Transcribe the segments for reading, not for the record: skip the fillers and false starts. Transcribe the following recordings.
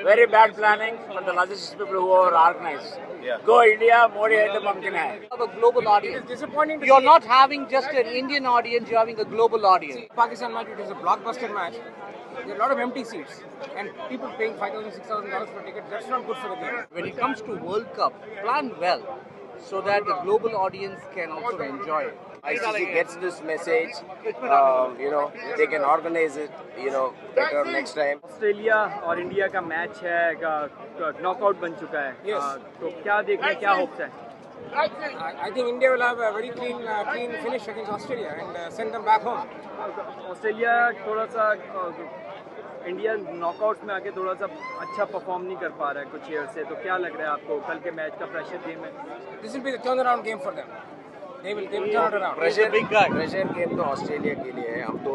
Very bad planning from the logistics people who are organized. Yeah. Go India, Modi hai to mumkin hai. Have a global audience. It's disappointing to You're see not having just an Indian audience, you're having a global audience. Pakistan match. It is a blockbuster match. There are a lot of empty seats and people paying $5,000, $6,000 for a ticket. That's not good for the game. When it comes to World Cup, plan well so that the global audience can also enjoy it. ICC gets this message, they can organize it, better next time. Australia और India का match है, knockout बन चुका है। Yes. तो क्या देख रहे हैं, क्या होप्स है? I think India will have a very clean finish against Australia and send them back home. Australia थोड़ा सा इंडिया नॉकआउट्स में आके थोड़ा सा अच्छा परफॉर्म नहीं कर पा रहा है कुछ ईयर से, तो क्या लग रहा है आपको कल के मैच का प्रेशर गेम है? This will be the turnaround game for them. They will turn it around. Pressure game तो ऑस्ट्रेलिया के लिए है। हम तो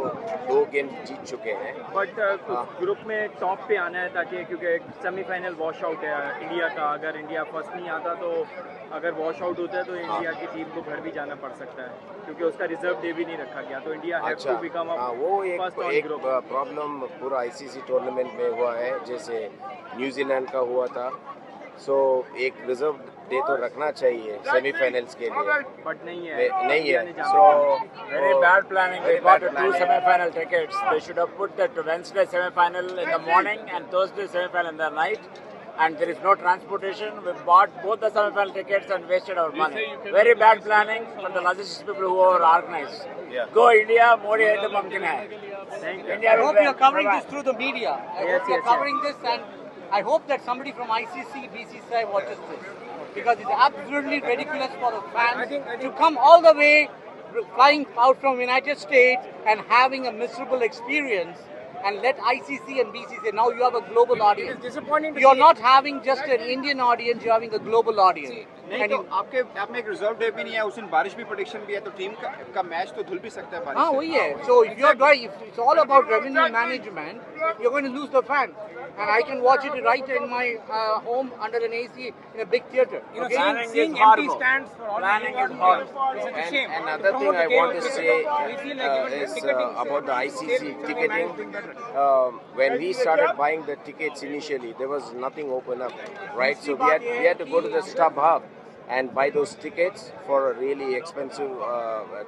2 गेम जीत चुके हैं। बट ग्रुप में टॉप पे आना है, ताकि क्योंकि सेमीफाइनल वॉश आउट है इंडिया का। अगर इंडिया फर्स्ट नहीं आता तो अगर वॉश आउट होता है तो इंडिया की टीम को घर भी जाना पड़ सकता है, क्योंकि उसका रिजर्व डे भी नहीं रखा गया। तो इंडिया हैव टू बिकम वो फर्स्ट ऑन एक ग्रुप। प्रॉब्लम पूरा आईसीसी टूर्नामेंट में हुआ है, जैसे न्यूजीलैंड का हुआ था। सो एक रिजर्व डे तो रखना चाहिए सेमीफाइनल्स के लिए, बट नहीं है। नहीं है। India so Very bad planning. They bought 2 semi-final tickets. They should have put that Wednesday semi-final in the morning and Thursday semi-final in the night. And there is no transportation. We bought both the semi-final tickets and wasted our money. Very bad planning from the logistics people who are organized. Yeah. Go India, Modi hai to mumkin hai. Thank you. India I will hope win. you're covering Bye-bye. this through the media. I Yes, hope you're yes, covering this, and I hope that somebody from ICC, BCCI watches this. Because it's absolutely ridiculous for the fans I think- to come all the way, flying out from United States and having a miserable experience, and let ICC and BCCI, now you have a global It is audience. disappointing to You're see not having just an Indian audience, you're having a global audience. नहीं And तो you- आप में एक reserve day भी नहीं है, उस दिन बारिश भी प्रेडिक्शन भी है, तो टीम का मैच तो धुल भी सकता है बारिश हाँ से। वही है. So if you're going, if it's all about revenue management, you're going to lose the fan. And I can watch it right in my home under an AC in a big theater. You know, Okay? Planning seeing is empty horrible. stands for all Planning the is horrible. It's such a shame. And another To thing promote I the game want of to cricket, say we feel like even is ticketing about the sales ICC can be ticketing. better. When we started buying the tickets initially, there was nothing open up, right? So we had to go to the StubHub and buy those tickets for a really expensive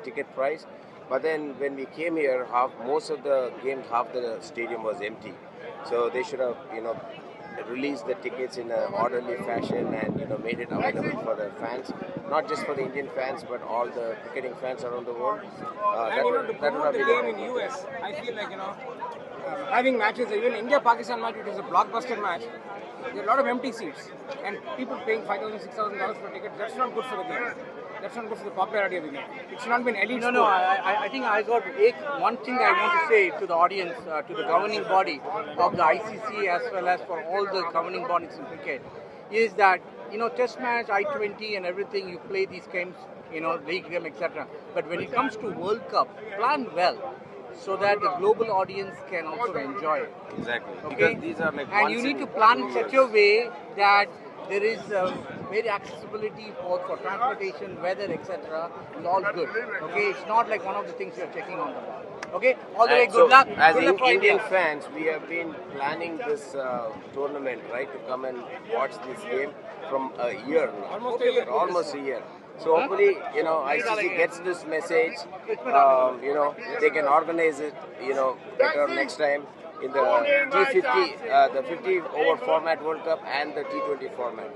ticket price. But then when we came here, most of the games, half the stadium was empty. So they should have, released the tickets in an orderly fashion and made it available for the fans, not just for the Indian fans but all the cricketing fans around the world. And to promote the game in US, I feel like having matches, even India-Pakistan match, it is a blockbuster match. There are a lot of empty seats and people paying $5,000, $6,000 for a ticket. That's not good for the game. That's not good for the popularity of the game. It should not be an elite No, sport. I think I got one thing I want to say to the audience, to the governing body of the ICC as well as for all the governing bodies in cricket, is that, test match, I-20 and everything, you play these games, league game, etc. But when it comes to World Cup, plan well so that the global audience can also enjoy it. Exactly. Okay? Because these are like And you need to plan in such a way that there is very accessibility for transportation, weather, etc. is all good. Okay, it's not like one of the things you're checking on the ball. Okay, all the way. So, Good luck. as Good luck for Indian India. fans, we have been planning this tournament, right, to come and watch this game from a year now. Almost a year. Almost a year. So hopefully, ICC gets this message. They can organize it, better next time in the T50, the 50 over format World Cup and the T20 format.